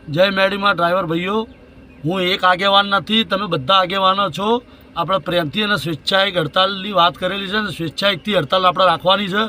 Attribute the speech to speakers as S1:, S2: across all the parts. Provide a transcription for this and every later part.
S1: જય મેડીમાં ડ્રાઈવર ભાઈઓ, હું એક આગેવાન નથી, તમે બધા આગેવાનો છો। આપણે પ્રેમથી અને સ્વેચ્છાએ હડતાલની વાત કરેલી છે અને સ્વેચ્છાએથી હડતાલ આપણે રાખવાની છે।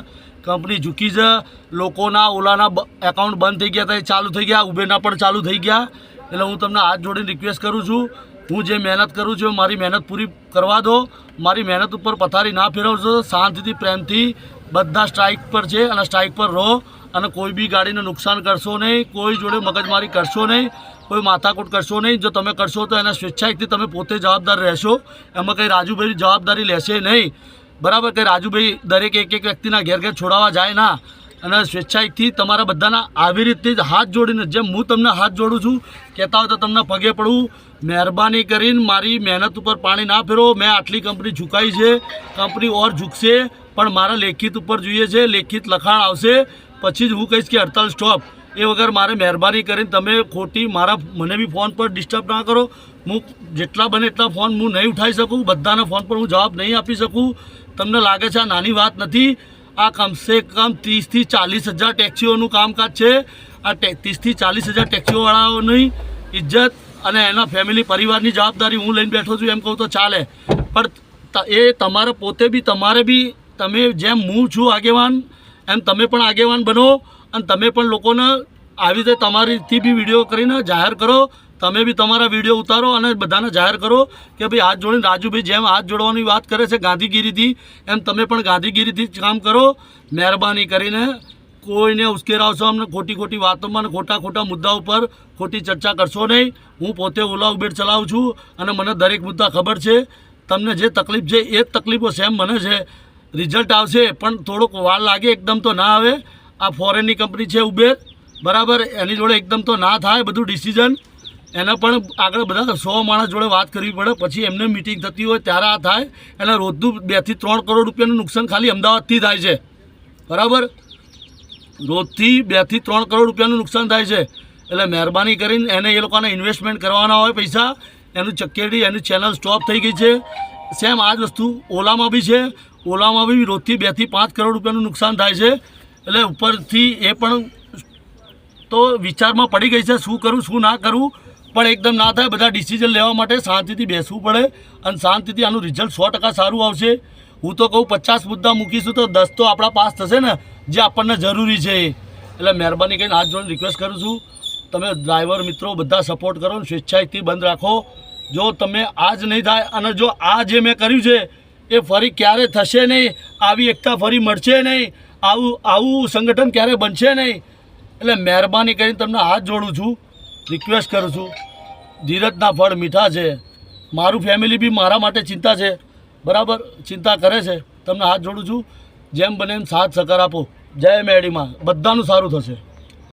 S1: કંપની ઝૂકી છે, લોકોના ઓલાના એકાઉન્ટ બંધ થઈ ગયા હતા, એ ચાલુ થઈ ગયા, ઉબેરના પણ ચાલુ થઈ ગયા। એટલે હું તમને હાથ જોડીને રિક્વેસ્ટ કરું છું, હું જે મહેનત કરું છું મારી મહેનત પૂરી કરવા દો। મારી મહેનત ઉપર પથારી ના ફેરવશો। શાંતિથી પ્રેમથી બધા સ્ટ્રાઇક પર છે અને સ્ટ્રાઇક પર રહો અને કોઈ બી ગાડીને નુકસાન કરશો નહીં, કોઈ જોડે મગજમારી કરશો નહીં, કોઈ માથાકૂટ કરશો નહીં। જો તમે કરશો તો એના સ્વેચ્છાએથી તમે પોતે જવાબદાર રહેશો, એમાં કંઈ રાજુભાઈ જવાબદારી લેશે નહીં, બરાબર? કે રાજુભાઈ દરેક એક વ્યક્તિના ઘેર ઘેર છોડાવવા જાય ના, અને સ્વેચ્છાએથી તમારા બધાના આવી રીતે જ હાથ જોડીને, જેમ હું તમને હાથ જોડું છું, કહેતા હોય તો તમને પગે પડવું। મહેરબાની કરીને મારી મહેનત ઉપર પાણી ના ફેરો। મેં આટલી કંપની ઝુકાઈ છે, કંપની ઓર ઝૂકશે, પણ મારા લેખિત ઉપર જોઈએ છે, લેખિત લખાણ આવશે પછી જ હું કહીશ કે હડતાલ સ્ટોપ। એ વગર મારે મહેરબાની કરીને તમે ખોટી મને બી ફોન પર ડિસ્ટર્બ ના કરો। હું જેટલા બને એટલા ફોન હું નહીં ઉઠાવી શકું, બધાના ફોન પર હું જવાબ નહીં આપી શકું। તમને લાગે છે આ નાની વાત નથી? આ કમસે કમ 30થી 40 હજાર ટેક્સીઓનું કામકાજ છે। આ 30થી 40 હજાર ટેક્સીઓવાળાઓની ઇજ્જત અને એના ફેમિલી પરિવારની જવાબદારી હું લઈને બેઠો છું, એમ કહું તો ચાલે। પણ એ તમારે પોતે બી તમે જેમ હું છું આગેવાન, એમ તમે પણ આગેવાન બનો અને તમે પણ લોકોને આવી રીતે તમારીથી બી વિડીયો કરીને જાહેર કરો। તમે બી તમારા વિડીયો ઉતારો અને બધાને જાહેર કરો કે ભાઈ હાથ જોડીને રાજુભાઈ જેમ હાથ જોડવાની વાત કરે છે ગાંધીગીરીથી, એમ તમે પણ ગાંધીગીરીથી જ કામ કરો। મહેરબાની કરીને કોઈને ઉશ્કેરાવશો અમને ખોટી વાતોમાં, ખોટા મુદ્દા ઉપર ખોટી ચર્ચા કરશો નહીં। હું પોતે ઓલા ઉબેર ચલાવું છું અને મને દરેક મુદ્દા ખબર છે। તમને જે તકલીફ છે એ જ તકલીફો સેમ મને છે। રિઝલ્ટ આવશે પણ થોડોક વાર લાગે, એકદમ તો ના આવે। આ ફોરેનની કંપની છે ઉબેર, બરાબર? એની જોડે એકદમ તો ના થાય બધું ડિસિઝન, એને પણ આગળ બધા 100 માણસ જોડે વાત કરવી પડે, પછી એમને મિટિંગ થતી હોય ત્યારે આ થાય। એને રોજનું 2 થી 3 કરોડ રૂપિયાનું નુકસાન ખાલી અમદાવાદથી થાય છે, બરાબર? રોજથી 2 થી 3 કરોડ રૂપિયાનું નુકસાન થાય છે। એટલે મહેરબાની કરીને એને એ લોકોને ઇન્વેસ્ટમેન્ટ કરવાના હોય પૈસા, એનું ચકેડી એની ચેનલ સ્ટોપ થઈ ગઈ છે। સેમ આ જ વસ્તુ ઓલામાં બી છે। ઓલામાં બી રોજથી 2 થી 5 કરોડ રૂપિયાનું નુકસાન થાય છે। એટલે ઉપરથી એ પણ તો વિચારમાં પડી ગઈ છે શું કરું શું ના કરું, પણ એકદમ ના થાય। બધા ડિસિઝન લેવા માટે શાંતિથી બેસવું પડે અને શાંતિથી આનું રિઝલ્ટ 100% સારું આવશે। હું તો કહું 50 મુદ્દા મૂકીશું તો 10 તો આપણા પાસ થશે ને, જે આપણને જરૂરી છે। એટલે મહેરબાની કરીને હાથ જોડે રિક્વેસ્ટ કરું છું, તમે ડ્રાઈવર મિત્રો બધા સપોર્ટ કરો ને સ્વેચ્છાએથી બંધ રાખો। જો તમે આજ નહીં થાય અને જો આ જે મેં કર્યું છે એ ફરી ક્યારે થશે નહીં, આવી એકતા ફરી મળશે નહીં, આવું સંગઠન ક્યારે બનશે નહીં। એટલે મહેરબાની કરીને તમને હાથ જોડું છું, રિક્વેસ્ટ કરું છું। ધીરજના ફળ મીઠા છે। મારું ફેમિલી બી મારા માટે ચિંતા છે, બરાબર? ચિંતા કરે છે। તમને હાથ જોડું છું, જેમ બને એમ સાથ સહકાર આપો। જય મેડીમાં, બધાનું સારું થશે।